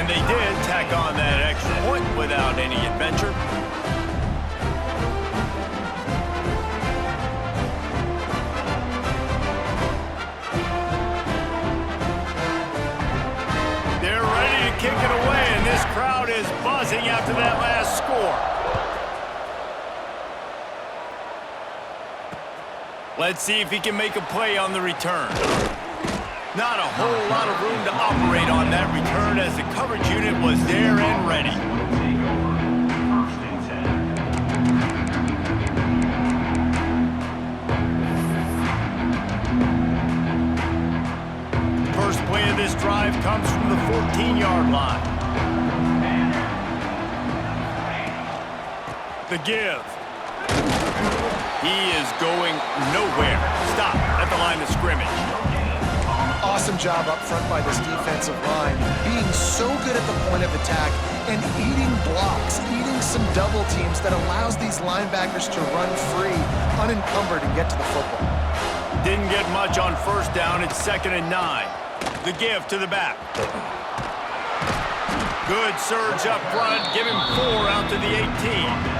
And they did tack on that extra point without any adventure. They're ready to kick it away, and this crowd is buzzing after that last score. Let's see if he can make a play on the return. Not a whole lot of room to operate on that return as the coverage unit was there and ready. First play of this drive comes from the 14-yard line. The give. He is going nowhere. Stop at the line of scrimmage. Awesome job up front by this defensive line, being so good at the point of attack and eating blocks, eating some double teams that allows these linebackers to run free, unencumbered, and get to the football. Didn't get much on first down. It's 2nd and 9. The give to the back. Good surge up front. Give him 4 out to the 18.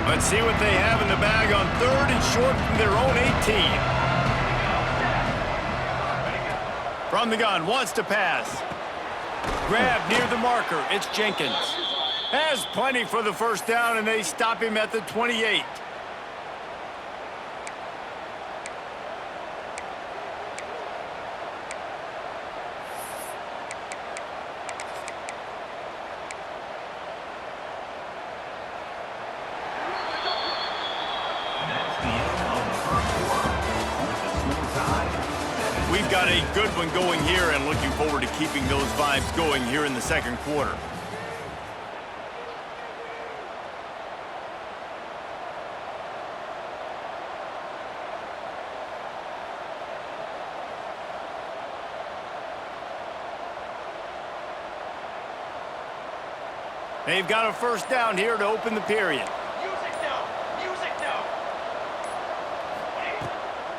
Let's see what they have in the bag on 3rd and short from their own 18. From the gun, wants to pass. Grab near the marker, it's Jenkins. Has plenty for the first down, and they stop him at the 28. We've got a good one going here and looking forward to keeping those vibes going here in the second quarter. They've got a first down here to open the period.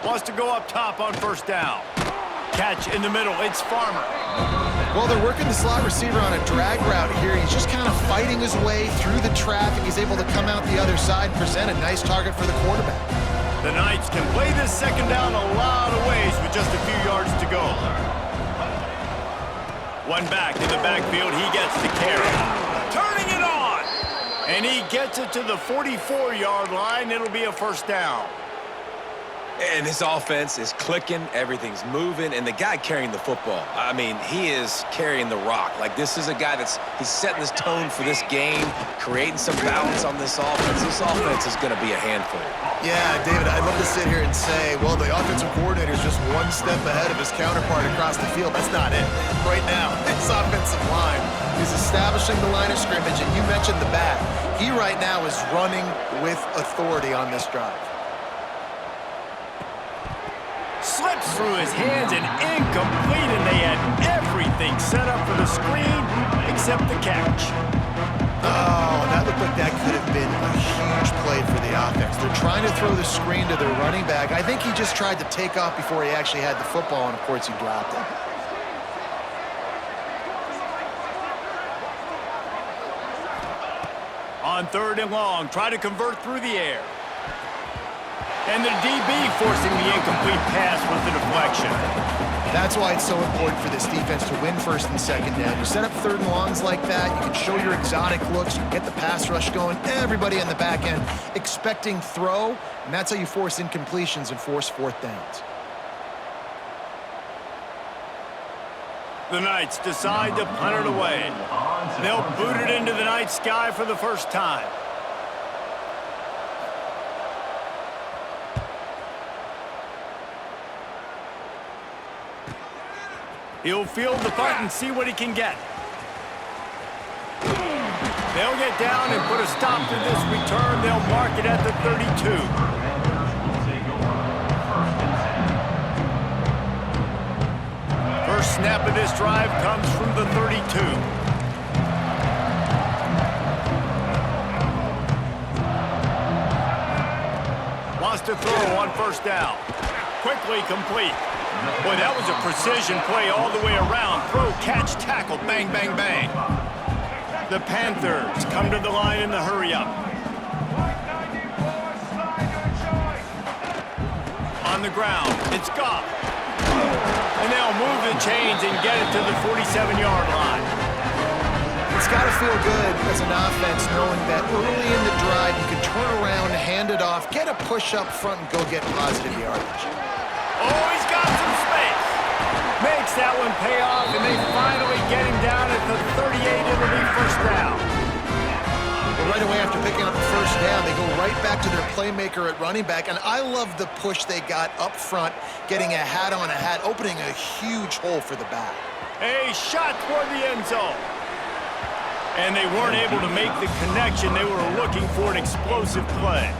Wants to go up top on first down. Catch in the middle, it's Farmer. Well, they're working the slot receiver on a drag route here. He's just kind of fighting his way through the traffic. He's able to come out the other side and present a nice target for the quarterback. The Knights can play this second down a lot of ways with just a few yards to go. One back in the backfield, he gets the carry. Turning it on! And he gets it to the 44-yard line. It'll be a first down. And this offense is clicking, everything's moving, and the guy carrying the football, I mean, he is carrying the rock. Like, this is a guy he's setting this tone for this game, creating some balance on this offense. This offense is going to be a handful. Yeah, David, I'd love to sit here and say, well, the offensive coordinator is just one step ahead of his counterpart across the field. That's not it. Right now, this offensive line is establishing the line of scrimmage, and you mentioned the back. He right now is running with authority on this drive. Slips through his hands and incomplete, and they had everything set up for the screen except the catch. Oh, that looked like that could have been a huge play for the offense. They're trying to throw the screen to their running back. I think he just tried to take off before he actually had the football, and of course he dropped it. On 3rd and long, try to convert through the air. And the DB forcing the incomplete pass with the deflection. That's why it's so important for this defense to win 1st and 2nd down. You set up 3rd and longs like that, you can show your exotic looks, you can get the pass rush going, everybody on the back end expecting throw, and that's how you force incompletions and force 4th downs. The Knights decide to punt it away. They'll boot it into the night sky for the first time. He'll field the punt and see what he can get. They'll get down and put a stop to this return. They'll mark it at the 32. First snap of this drive comes from the 32. to throw on first down. Quickly complete. Boy, that was a precision play all the way around. Throw, catch, tackle, bang, bang, bang. The Panthers come to the line in the hurry-up. On the ground, it's Goff. And they'll move the chains and get it to the 47-yard line. It's got to feel good as an offense knowing that early in the drive you can turn around, hand it off, get a push up front, and go get positive yardage. Oh, he's got some space. Makes that one pay off, and they finally get him down at the 38. It'll be first down. Well, right away after picking up the first down, they go right back to their playmaker at running back, and I love the push they got up front, getting a hat on a hat, opening a huge hole for the back. A shot toward the end zone. And they weren't able to make the connection. They were looking for an explosive play.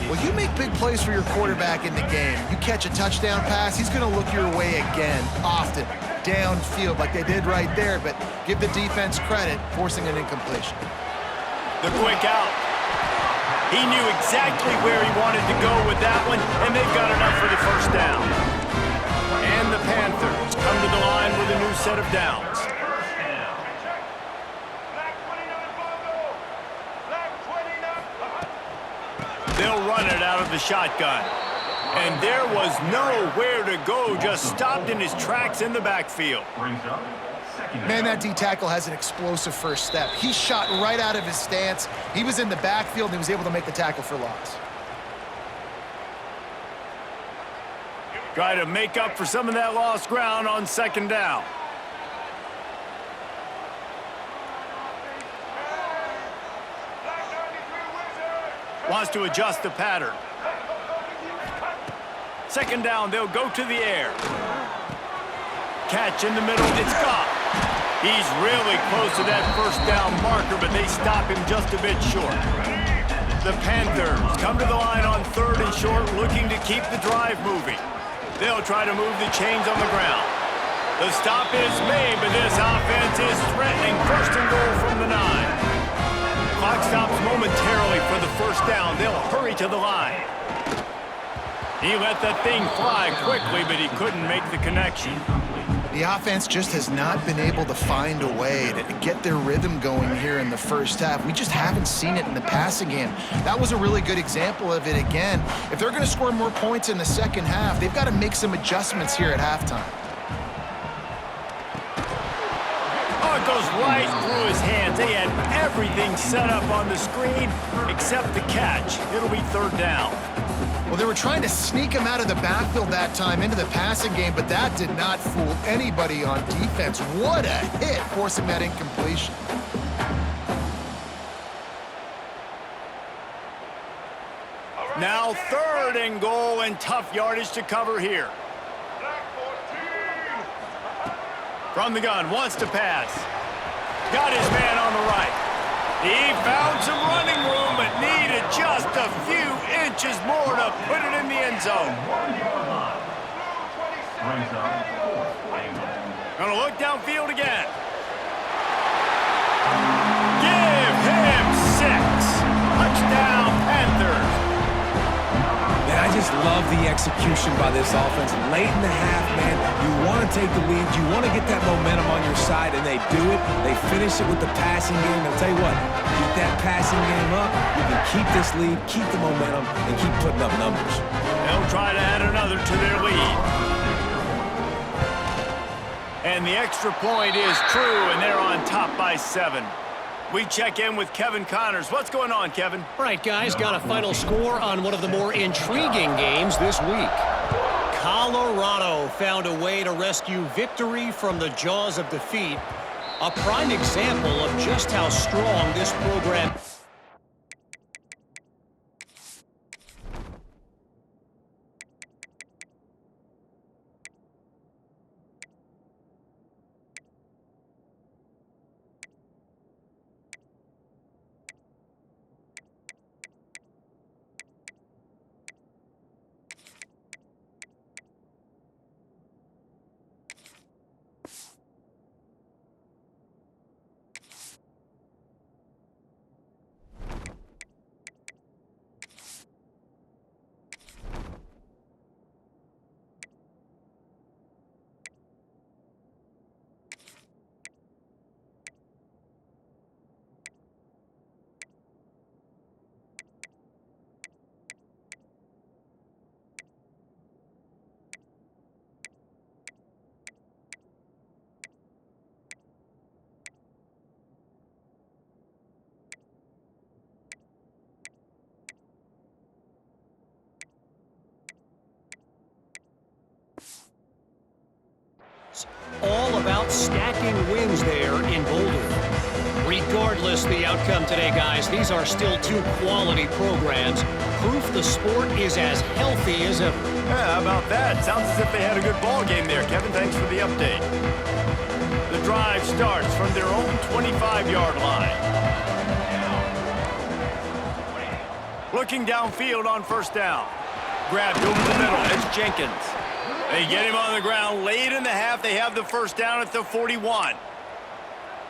Well, you make big plays for your quarterback in the game. You catch a touchdown pass, he's going to look your way again, often, downfield like they did right there, but give the defense credit, forcing an incompletion. The quick out. He knew exactly where he wanted to go with that one, and they've got enough for the first down. And the Panthers come to the line with a new set of downs. They'll run it out of the shotgun. And there was nowhere to go, just stopped in his tracks in the backfield. Man, that D-tackle has an explosive first step. He shot right out of his stance. He was in the backfield, and he was able to make the tackle for loss. Try to make up for some of that lost ground on second down. Wants to adjust the pattern. Second down, they'll go to the air. Catch in the middle, it's Goff. He's really close to that first down marker, but they stop him just a bit short. The Panthers come to the line on third and short, looking to keep the drive moving. They'll try to move the chains on the ground. The stop is made, but this offense is threatening. First and goal from the 9. Clock stops momentarily for the first down. They'll hurry to the line. He let that thing fly quickly, but he couldn't make the connection. The offense just has not been able to find a way to get their rhythm going here in the first half. We just haven't seen it in the passing game. That was a really good example of it again. If they're going to score more points in the second half, they've got to make some adjustments here at halftime. Oh, it goes right through his hands. They had everything set up on the screen except the catch. It'll be third down. Well, they were trying to sneak him out of the backfield that time into the passing game, but that did not fool anybody on defense. What a hit, forcing that incompletion. Now third and goal, and tough yardage to cover here. From the gun, wants to pass. Got his man on the right. He found some running room, but needed just a few inches more to put it in the end zone. Gonna look downfield again. Give him 6. Touchdown, Panthers. Man, I just love the execution by this offense. Late in the half, man, you want to take the lead. You want to get that momentum on your side, and they do it. They finish it with the passing game. I'll tell you what, keep that passing game up. You can keep this lead, keep the momentum, and keep putting up numbers. They'll try to add another to their lead. And the extra point is true, and they're on top by 7. We check in with Kevin Connors. What's going on, Kevin? All right, guys, got a final score on one of the more intriguing games this week. Colorado found a way to rescue victory from the jaws of defeat. A prime example of just how strong this program is. but stacking wins there in Boulder. Regardless the outcome today, guys, these are still two quality programs. Proof the sport is as healthy as ever. Yeah, how about that? Sounds as if they had a good ball game there, Kevin. Thanks for the update. The drive starts from their own 25-yard line. Looking downfield on first down. Grabbed over the middle. It's Jenkins. They get him on the ground late in the half. They have the first down at the 41.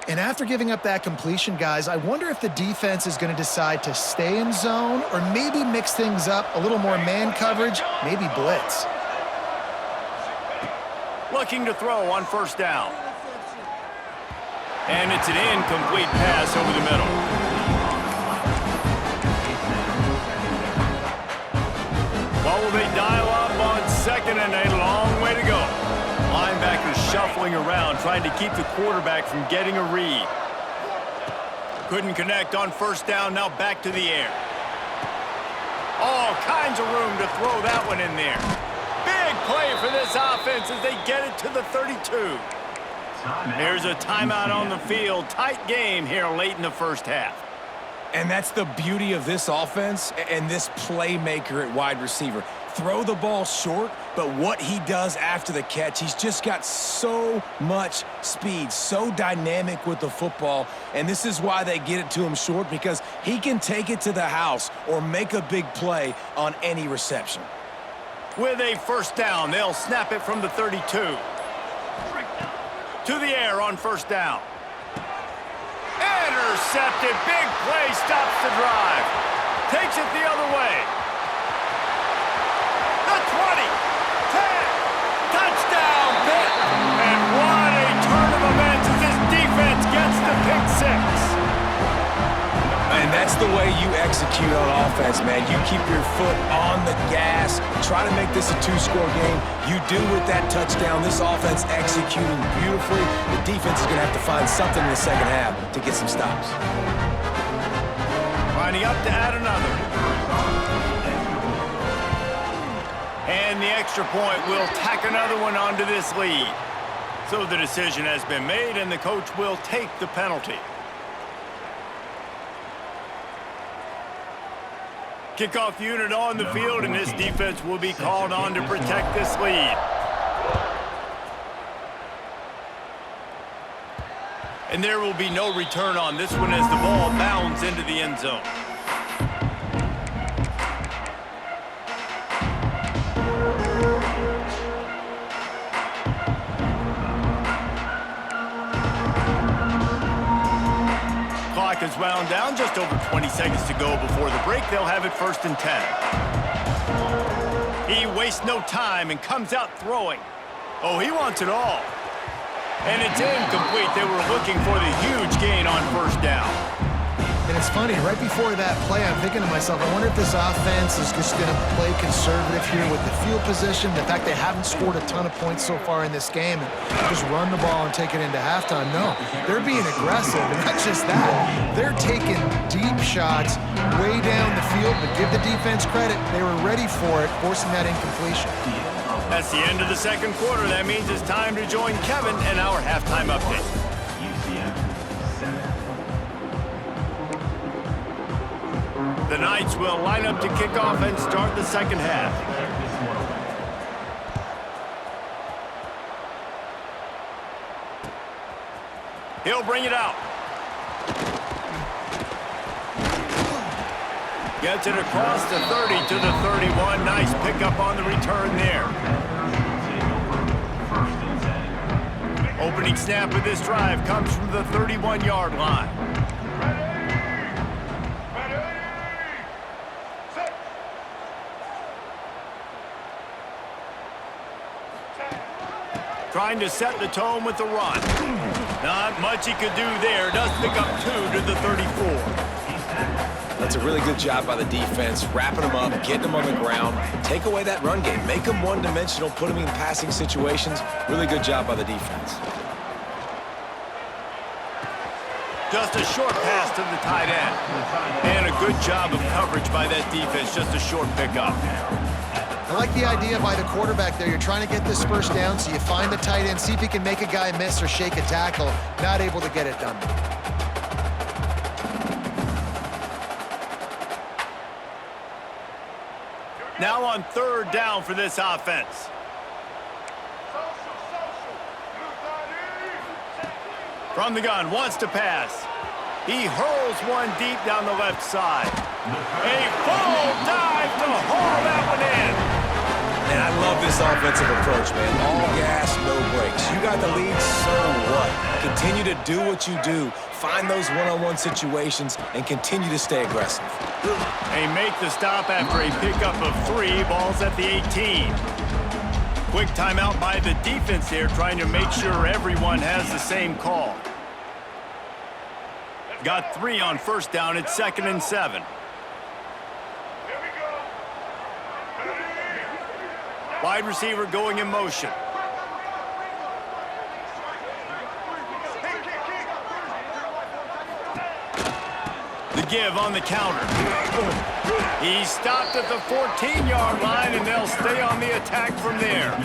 And after giving up that completion, guys, I wonder if the defense is going to decide to stay in zone or maybe mix things up, a little more man coverage, maybe blitz. Looking to throw on first down. And it's an incomplete pass over the middle. Well, will they dial up on second and a long way to go? Linebackers shuffling around, trying to keep the quarterback from getting a read. Couldn't connect on first down, now back to the air. All kinds of room to throw that one in there. Big play for this offense as they get it to the 32. There's a timeout on the field. Tight game here late in the first half. And that's the beauty of this offense and this playmaker at wide receiver. Throw the ball short, but what he does after the catch, he's just got so much speed, so dynamic with the football, and this is why they get it to him short, because he can take it to the house or make a big play on any reception. With a first down, they'll snap it from the 32. To the air on first down. Intercepted. Big play. Stops the drive. Takes it the other way. The 20. 10. Touchdown, Pitt. And what a turn of events as this defense gets the pick six. And that's the way you execute on offense, man. You keep your foot on the gas. Try to make this a two-score game. You do with that touchdown. This offense executing beautifully. The defense is going to have to find something in the second half to get some stops. Lining up to add another. And the extra point will tack another one onto this lead. So the decision has been made, and the coach will take the penalty. Kickoff unit on the field, and this defense will be called on to protect this lead. And there will be no return on this one as the ball bounds into the end zone. Clock is wound down, just over 20 seconds to go before the break. They'll have it first and 10. He wastes no time and comes out throwing. Oh, he wants it all. And it's incomplete. They were looking for the huge gain on first down. And it's funny, right before that play, I'm thinking to myself, I wonder if this offense is just going to play conservative here with the field position, the fact they haven't scored a ton of points so far in this game, and just run the ball and take it into halftime. No, they're being aggressive, and not just that. They're taking deep shots way down the field, but give the defense credit. They were ready for it, forcing that incompletion. That's the end of the second quarter. That means it's time to join Kevin in our halftime update. The Knights will line up to kick off and start the second half. He'll bring it out. Gets it across the 30 to the 31. Nice pickup on the return there. Opening snap of this drive comes from the 31-yard line. Trying to set the tone with the run. Not much he could do there. Does pick up 2 to the 34. That's a really good job by the defense, wrapping them up, getting them on the ground, take away that run game, make them one-dimensional, put them in passing situations. Really good job by the defense. Just a short pass to the tight end. And a good job of coverage by that defense. Just a short pickup. I like the idea by the quarterback there. You're trying to get this first down, so you find the tight end, see if he can make a guy miss or shake a tackle. Not able to get it done. Now on third down for this offense. From the gun, wants to pass. He hurls one deep down the left side. A full dive to haul that one in. And I love this offensive approach, man. All gas, no brakes. You got the lead, so what? Continue to do what you do. Find those one-on-one situations and continue to stay aggressive. They make the stop after a pickup of 3. Ball's at the 18. Quick timeout by the defense here, trying to make sure everyone has the same call. Got 3 on first down. It's 2nd and 7. Wide receiver going in motion. The give on the counter. He stopped at the 14-yard line, and they'll stay on the attack from there.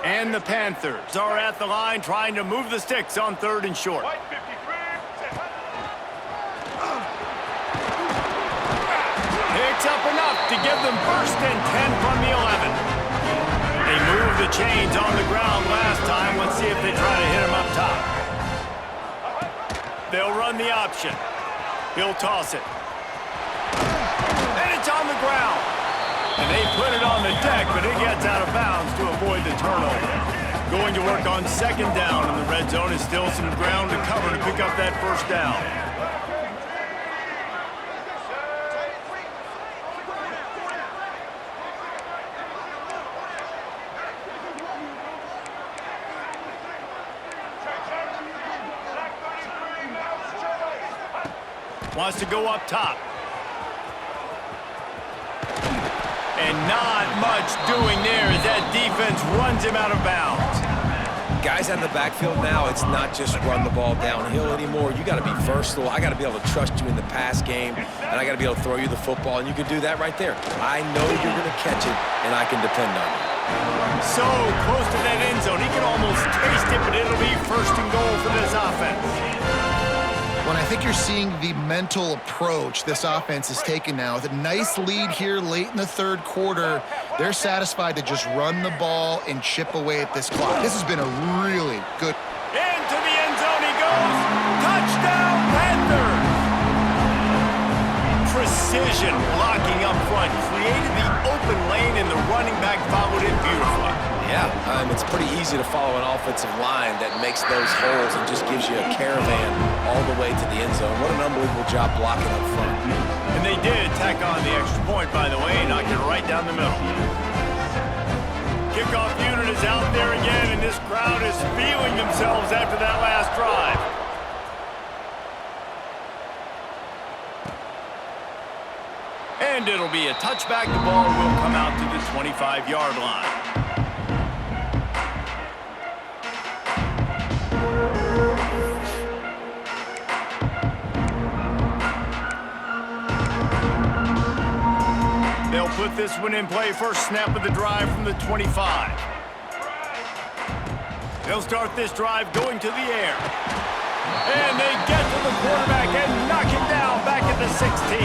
And the Panthers are at the line trying to move the sticks on 3rd and short. Picks up enough to give them 1st and 10 from the 11. They moved the chains on the ground last time. Let's see if they try to hit him up top. They'll run the option. He'll toss it. And it's on the ground. And they put it on the deck, but it gets out of bounds to avoid the turnover. Going to work on 2nd down, and the red zone is still some ground to cover to pick up that 1st down. Wants to go up top. And not much doing there as that defense runs him out of bounds. Guys out in the backfield now, it's not just run the ball downhill anymore. You got to be versatile. I got to be able to trust you in the pass game, and I got to be able to throw you the football, and you can do that right there. I know you're going to catch it, and I can depend on you. So close to that end zone, he can almost taste it, but it'll be 1st and goal for this offense. When I think you're seeing the mental approach this offense is taking now, with a nice lead here late in the 3rd quarter, they're satisfied to just run the ball and chip away at this clock. This has been a really good... Into the end zone he goes. Touchdown, Panthers! Precision blocking up front created the open lane, and the running back followed it beautifully. Yeah, it's pretty easy to follow an offensive line that makes those holes and just gives you a caravan all the way to the end zone. What an unbelievable job blocking up front. And they did tack on the extra point, by the way, and knocked it right down the middle. Kickoff unit is out there again, and this crowd is feeling themselves after that last drive. And it'll be a touchback. The ball will come out to the 25-yard line. They'll put this one in play. First snap of the drive from the 25. They'll start this drive going to the air. And they get to the quarterback and knock him down back at the 16.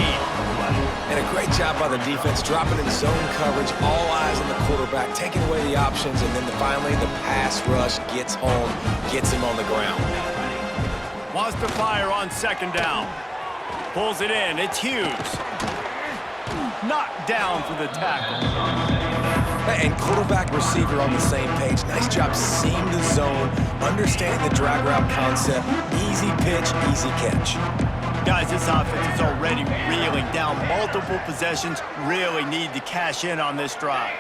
And a great job by the defense, dropping in zone coverage, all eyes on the quarterback, taking away the options, and then finally the pass rush gets home, gets him on the ground. Wants to fire on 2nd down. Pulls it in. It's Hughes. Knocked down for the tackle. And quarterback receiver on the same page. Nice job seeing the zone, understanding the drag route concept. Easy pitch, easy catch. Guys, this offense is already reeling down multiple possessions. Really need to cash in on this drive.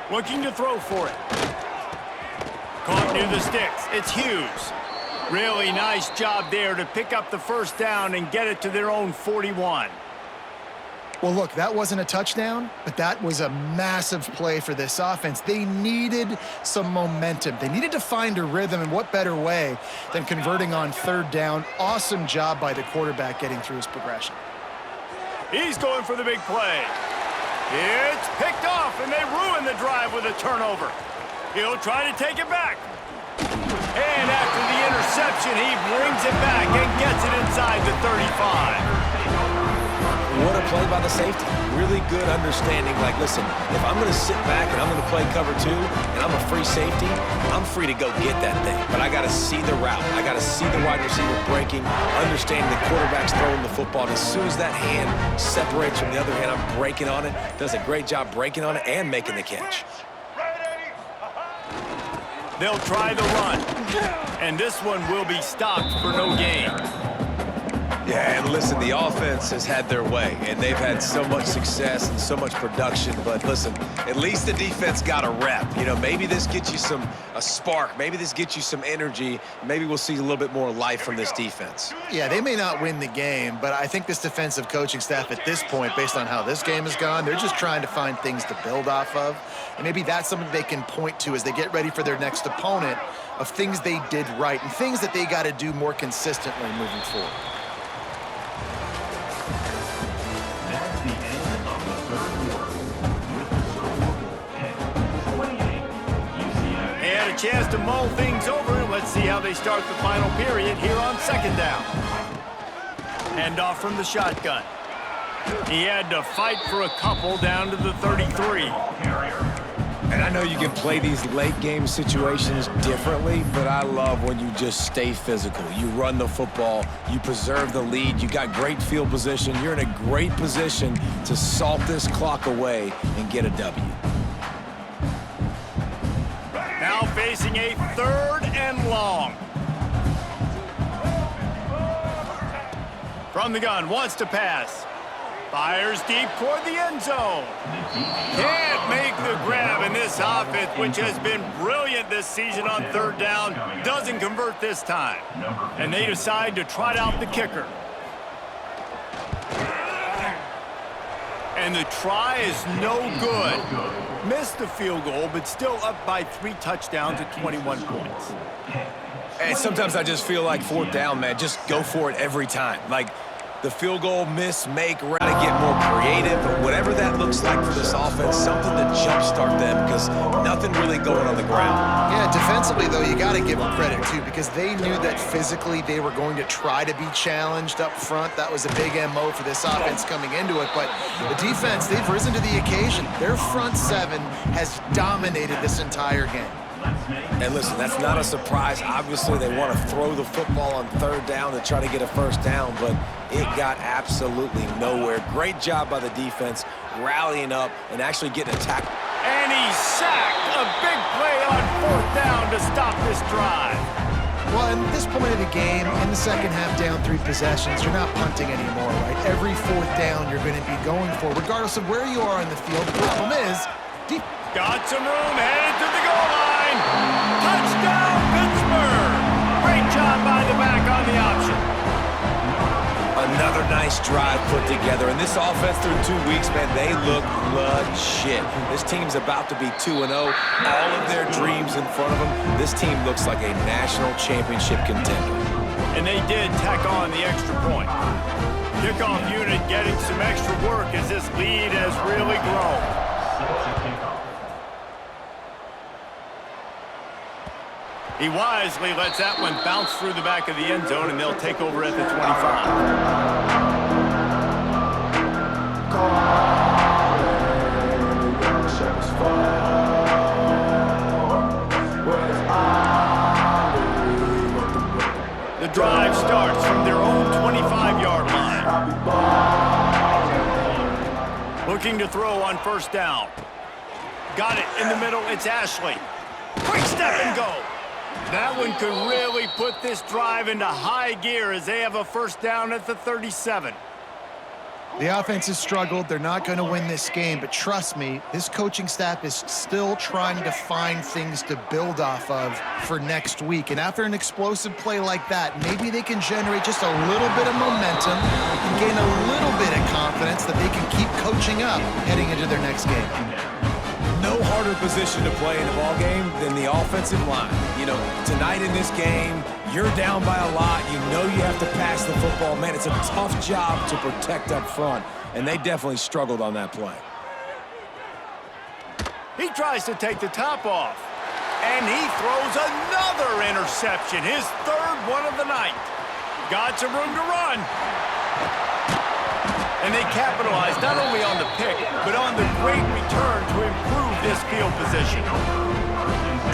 Looking to throw for it. Caught near the sticks. It's Hughes. Really nice job there to pick up the 1st down and get it to their own 41. Well, look, that wasn't a touchdown, but that was a massive play for this offense. They needed some momentum. They needed to find a rhythm, and what better way than converting on third down. Awesome job by the quarterback getting through his progression. He's going for the big play. It's picked off, and they ruin the drive with a turnover. He'll try to take it back. And after the interception, he brings it back and gets it inside the 35. What a play by the safety. Really good understanding. Like, listen, if I'm going to sit back and I'm going to play cover 2 and I'm a free safety, I'm free to go get that thing. But I got to see the route. I got to see the wide receiver breaking, understanding the quarterback's throwing the football. And as soon as that hand separates from the other hand, I'm breaking on it. Does a great job breaking on it and making the catch. They'll try the run. And this one will be stopped for no gain. Yeah, and listen, the offense has had their way, and they've had so much success and so much production. But listen, at least the defense got a rep. You know, maybe this gets you a spark. Maybe this gets you some energy. Maybe we'll see a little bit more life from this defense. Yeah, they may not win the game, but I think this defensive coaching staff at this point, based on how this game has gone, they're just trying to find things to build off of. And maybe that's something they can point to as they get ready for their next opponent, of things they did right and things that they got to do more consistently moving forward. A chance to mull things over. Let's see how they start the final period here on second down. Handoff from the shotgun. He had to fight for a couple down to the 33. And I know you can play these late game situations differently, but I love when you just stay physical. You run the football, you preserve the lead, you got great field position, you're in a great position to salt this clock away and get a W. Now facing a 3rd and long. From the gun, wants to pass. Fires deep toward the end zone. Can't make the grab, and this offense, which has been brilliant this season on 3rd down, doesn't convert this time. And they decide to trot out the kicker. And the try is no good. Missed the field goal, but still up by 3 touchdowns at 21 points. And sometimes I just feel like 4th down, man, just go for it every time. Like, the field goal, miss, make, to get more creative, but whatever that looks like for this offense, something to jumpstart them, because nothing really going on the ground. Yeah, defensively, though, you got to give them credit, too, because they knew that physically they were going to try to be challenged up front. That was a big MO for this offense coming into it, but the defense, they've risen to the occasion. Their front 7 has dominated this entire game. And listen, that's not a surprise. Obviously, they want to throw the football on 3rd down to try to get a 1st down, but it got absolutely nowhere. Great job by the defense, rallying up and actually getting a tackle. And he's sacked. A big play on 4th down to stop this drive. Well, at this point of the game, in the second half, down 3 possessions, you're not punting anymore, right? Every 4th down you're going to be going for, regardless of where you are in the field. The problem is, got some room, headed to the goal line. Touchdown, Pittsburgh! Great job by the back on the option. Another nice drive put together. And this offense through 2 weeks, man, they look legit. This team's about to be 2-0. All of their dreams in front of them. This team looks like a national championship contender. And they did tack on the extra point. Kickoff unit getting some extra work as this lead has really grown. He wisely lets that one bounce through the back of the end zone, and they'll take over at the 25. The drive starts from their own 25-yard line. Looking to throw on 1st down. Got it in the middle. It's Ashley. Quick step and go. That one could really put this drive into high gear as they have a 1st down at the 37. The offense has struggled. They're not going to win this game, but trust me, this coaching staff is still trying to find things to build off of for next week. And after an explosive play like that, maybe they can generate just a little bit of momentum and gain a little bit of confidence that they can keep coaching up heading into their next game. No harder position to play in a ball game than the offensive line. You know, tonight in this game, you're down by a lot. You know you have to pass the football. Man, it's a tough job to protect up front, and they definitely struggled on that play. He tries to take the top off, and he throws another interception, his third one of the night. Got some room to run. And they capitalized not only on the pick, but on the great return to improve this field position.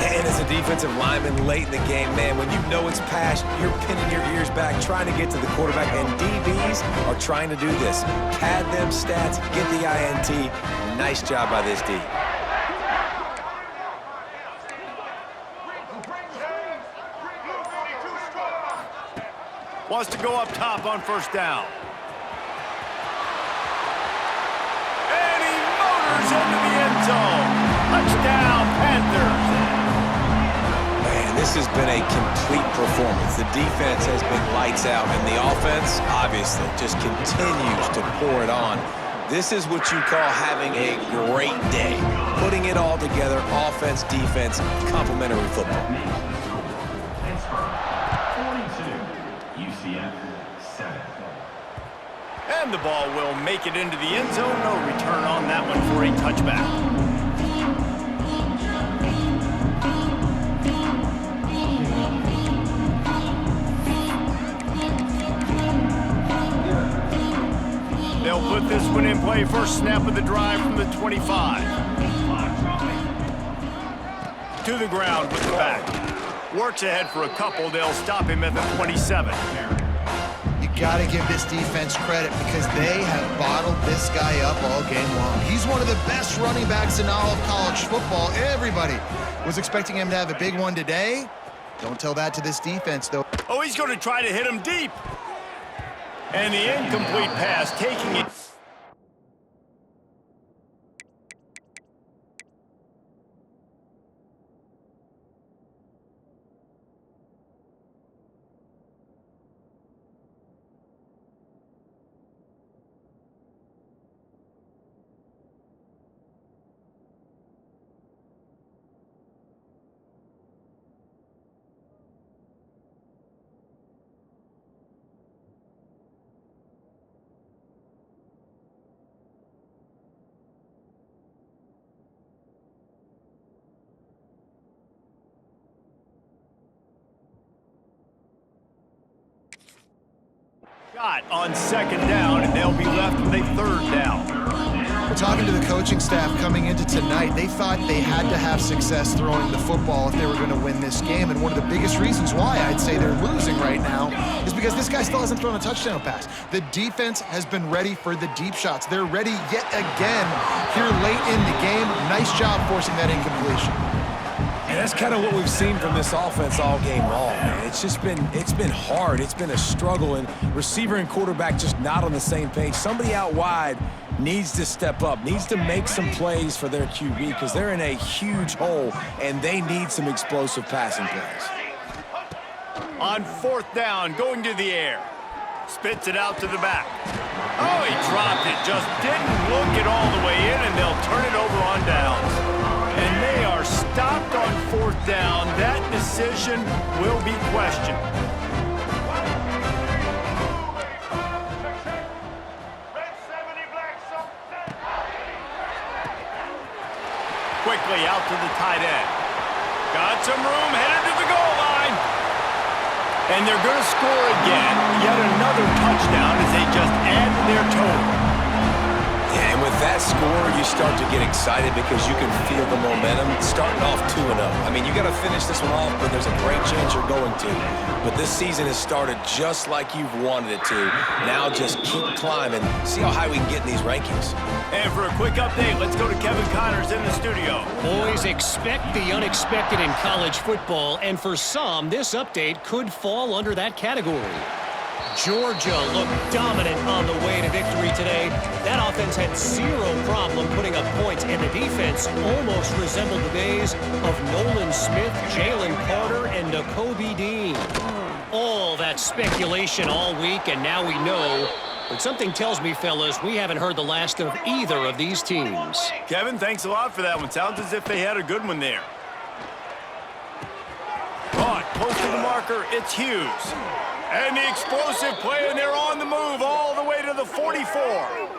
And as a defensive lineman late in the game, man, when you know it's past, you're pinning your ears back, trying to get to the quarterback, and DBs are trying to do this. Pad them stats, get the INT. Nice job by this D. Wants to go up top on first down. And he motors into the end zone. Touchdown, Panthers. Man, this has been a complete performance. The defense has been lights out, and the offense, obviously, just continues to pour it on. This is what you call having a great day. Putting it all together, offense, defense, complementary football. And the ball will make it into the end zone. No return on that one for a touchback. They'll put this one in play. First snap of the drive from the 25. To the ground with the back. Works ahead for a couple. They'll stop him at the 27. Got to give this defense credit because they have bottled this guy up all game long. He's one of the best running backs in all of college football. Everybody was expecting him to have a big one today. Don't tell that to this defense, though. Oh, he's going to try to hit him deep. And the incomplete pass, taking it. On second down, and they'll be left with a third down. We're talking to the coaching staff coming into tonight. They thought they had to have success throwing the football if they were going to win this game, and one of the biggest reasons why I'd say they're losing right now is because this guy still hasn't thrown a touchdown pass. The defense has been ready for the deep shots. They're ready yet again here late in the game. Nice job forcing that incompletion. And that's kind of what we've seen from this offense all game long, man. It's been hard. It's been a struggle, and receiver and quarterback just not on the same page. Somebody out wide needs to step up, needs to make some plays for their QB because they're in a huge hole, and they need some explosive passing plays. On fourth down, going to the air. Spits it out to the back. Oh, he dropped it. Just didn't look it all the way in, and they'll turn it over on downs. And they are stopped on fourth down. That decision will be questioned. Quickly out to the tight end. Got some room, headed to the goal line. And they're going to score again. Yet another touchdown as they just add to their total. Yeah, and with that score, you start to get excited because you can feel the momentum starting off 2-0. I mean, you got to finish this one off, but there's a great chance you're going to. But this season has started just like you've wanted it to. Now just keep climbing. See how high we can get in these rankings. And for a quick update, let's go to Kevin Connors in the studio. Boys, expect the unexpected in college football, and for some, this update could fall under that category. Georgia looked dominant on the way to victory today. That offense had zero problem putting up points, and the defense almost resembled the days of Nolan Smith, Jalen Carter, and Nakobe Dean. All that speculation all week, and now we know. But something tells me, fellas, we haven't heard the last of either of these teams. Kevin, thanks a lot for that one. Sounds as if they had a good one there. Caught, close to the marker, it's Hughes. And the explosive play, and they're on the move all the way to the 44.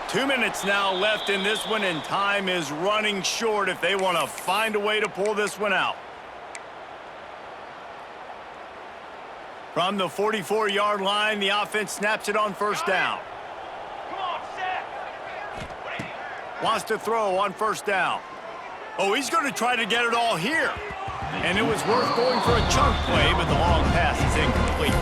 2 minutes now left in this one, and time is running short if they want to find a way to pull this one out. From the 44-yard line, the offense snaps it on first down. Wants to throw on first down. Oh, he's going to try to get it all here. And it was worth going for a chunk play, but the long pass is incomplete.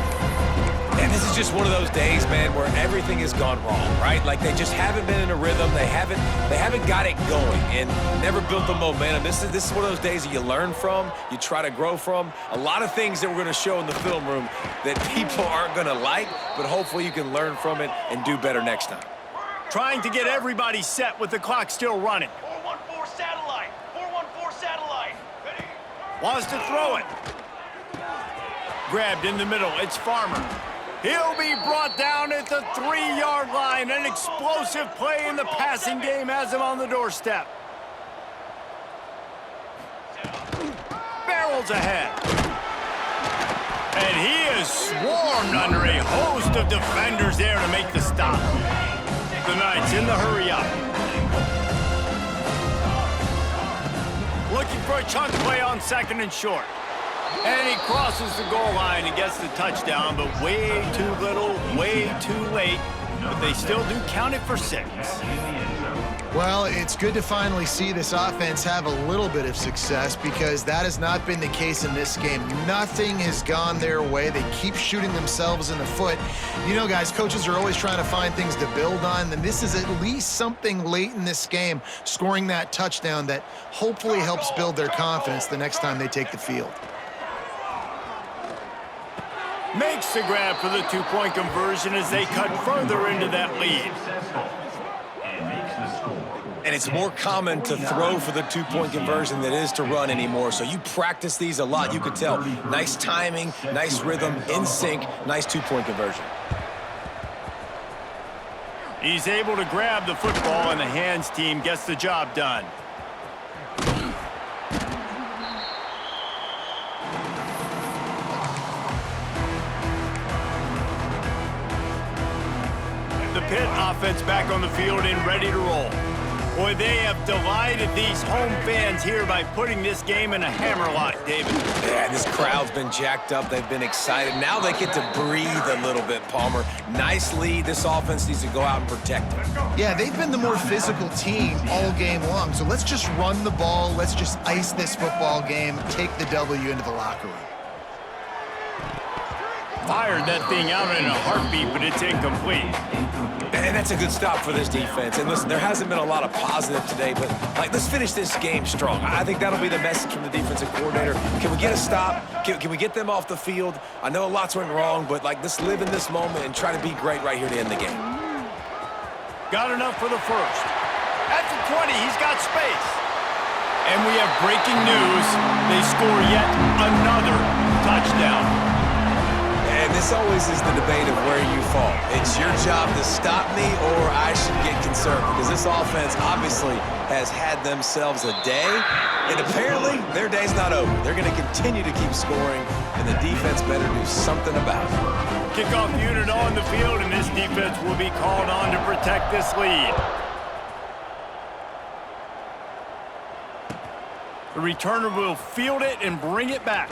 And this is just one of those days, man, where everything has gone wrong, right? Like they just haven't been in a rhythm. They haven't got it going and never built the momentum. This is one of those days that you learn from, you try to grow from. A lot of things that we're going to show in the film room that people aren't going to like, but hopefully you can learn from it and do better next time. Trying to get everybody set with the clock still running. 414 satellite. 414 satellite. Ready? Wants to throw it. Grabbed in the middle. It's Farmer. He'll be brought down at the 3-yard line. An explosive play in the passing game has him on the doorstep. Barrels ahead. And he is swarmed under a host of defenders there to make the stop. The Knights in the hurry up. Looking for a chunk play on second and short. And he crosses the goal line and gets the touchdown, but way too little, way too late. But they still do count it for 6. Well, it's good to finally see this offense have a little bit of success because that has not been the case in this game. Nothing has gone their way. They keep shooting themselves in the foot. You know, guys, coaches are always trying to find things to build on, and this is at least something late in this game, scoring that touchdown that hopefully helps build their confidence the next time they take the field. Makes the grab for the 2-point conversion as they cut further into that lead. And it's more common to throw for the 2-point conversion than it is to run anymore. So you practice these a lot. You could tell. Nice timing, nice rhythm, in sync, nice 2-point conversion. He's able to grab the football, and the hands team gets the job done. The Pitt offense back on the field and ready to roll. Boy, they have delighted these home fans here by putting this game in a hammerlock, David. Yeah, this crowd's been jacked up. They've been excited. Now they get to breathe a little bit, Palmer. Nice lead. This offense needs to go out and protect it. Yeah, they've been the more physical team all game long. So let's just run the ball. Let's just ice this football game, take the W into the locker room. Fired that thing out in a heartbeat, but it's incomplete. And that's a good stop for this defense. And listen, there hasn't been a lot of positive today, but let's finish this game strong. I think that'll be the message from the defensive coordinator. Can we get a stop? Can we get them off the field? I know a lot's went wrong, but let's live in this moment and try to be great right here to end the game. Got enough for the first. At the 20, he's got space. And we have breaking news. They score yet another touchdown. And this always is the debate of where you fall. It's your job to stop me or I should get concerned because this offense obviously has had themselves a day, and apparently their day's not over. They're going to continue to keep scoring, and the defense better do something about it. Kickoff unit on the field, and this defense will be called on to protect this lead. The returner will field it and bring it back.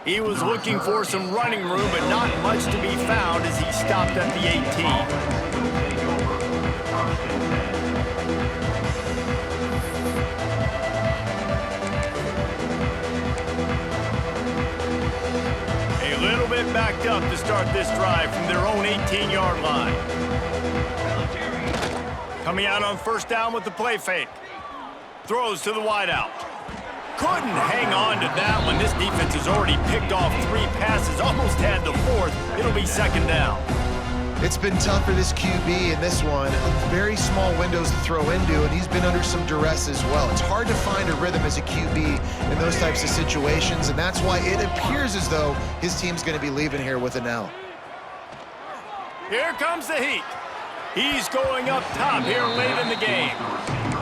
He was looking for some running room, but not much to be found as he stopped at the 18. A little bit backed up to start this drive from their own 18-yard line. Coming out on first down with the play fake. Throws to the wideout. Couldn't hang on to that one. This defense has already picked off 3 passes, almost had the 4th. It'll be 2nd down. It's been tough for this QB in this one. Very small windows to throw into, and he's been under some duress as well. It's hard to find a rhythm as a QB in those types of situations, and that's why it appears as though his team's going to be leaving here with an L. Here comes the heat. He's going up top here late in the game.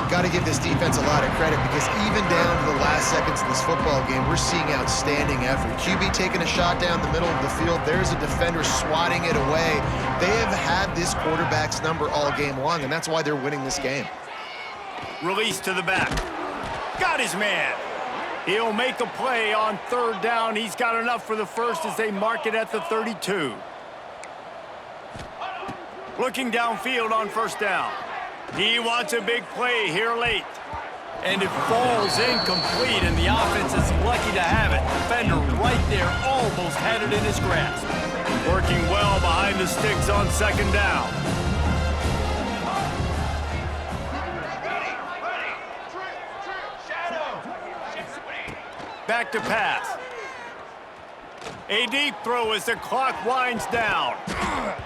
Got to give this defense a lot of credit because even down to the last seconds in this football game, we're seeing outstanding effort. QB taking a shot down the middle of the field. There's a defender swatting it away. They have had this quarterback's number all game long, and that's why they're winning this game. Release to the back. Got his man. He'll make a play on 3rd down. He's got enough for the 1st as they mark it at the 32. Looking downfield on 1st down. He wants a big play here late. And it falls incomplete, and the offense is lucky to have it. Defender right there almost had it in his grasp. Working well behind the sticks on 2nd down. Back to pass. A deep throw as the clock winds down.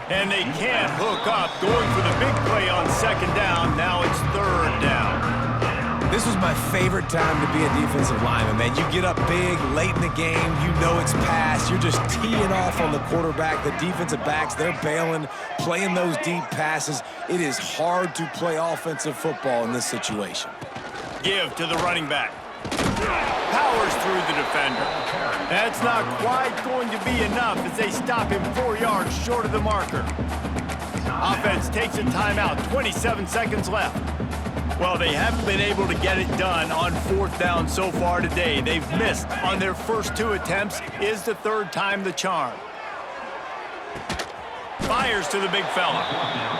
And they can't hook up. Going for the big play on 2nd down. Now it's 3rd down. This was my favorite time to be a defensive lineman, man. You get up big, late in the game, you know it's pass. You're just teeing off on the quarterback. The defensive backs, they're bailing, playing those deep passes. It is hard to play offensive football in this situation. Give to the running back. Powers through the defender. That's not quite going to be enough as they stop him 4 yards short of the marker. Offense takes a timeout, 27 seconds left. Well, they haven't been able to get it done on 4th down so far today. They've missed on their first 2 attempts. Is the 3rd time the charm? Fires to the big fella.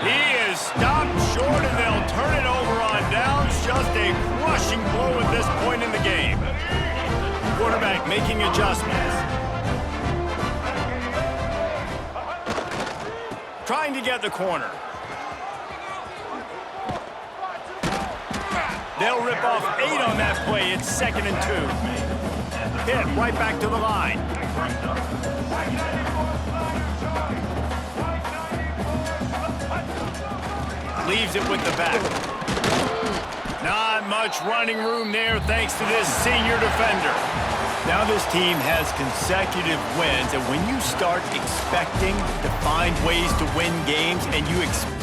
He is stopped short, and they'll turn it over on downs. Just a crushing blow at this point in the game. Quarterback making adjustments. Trying to get the corner. They'll rip off 8 on that play. It's 2nd and 2. Hit right back to the line. Leaves it with the back. Not much running room there thanks to this senior defender. Now this team has consecutive wins, and when you start expecting to find ways to win games and you expect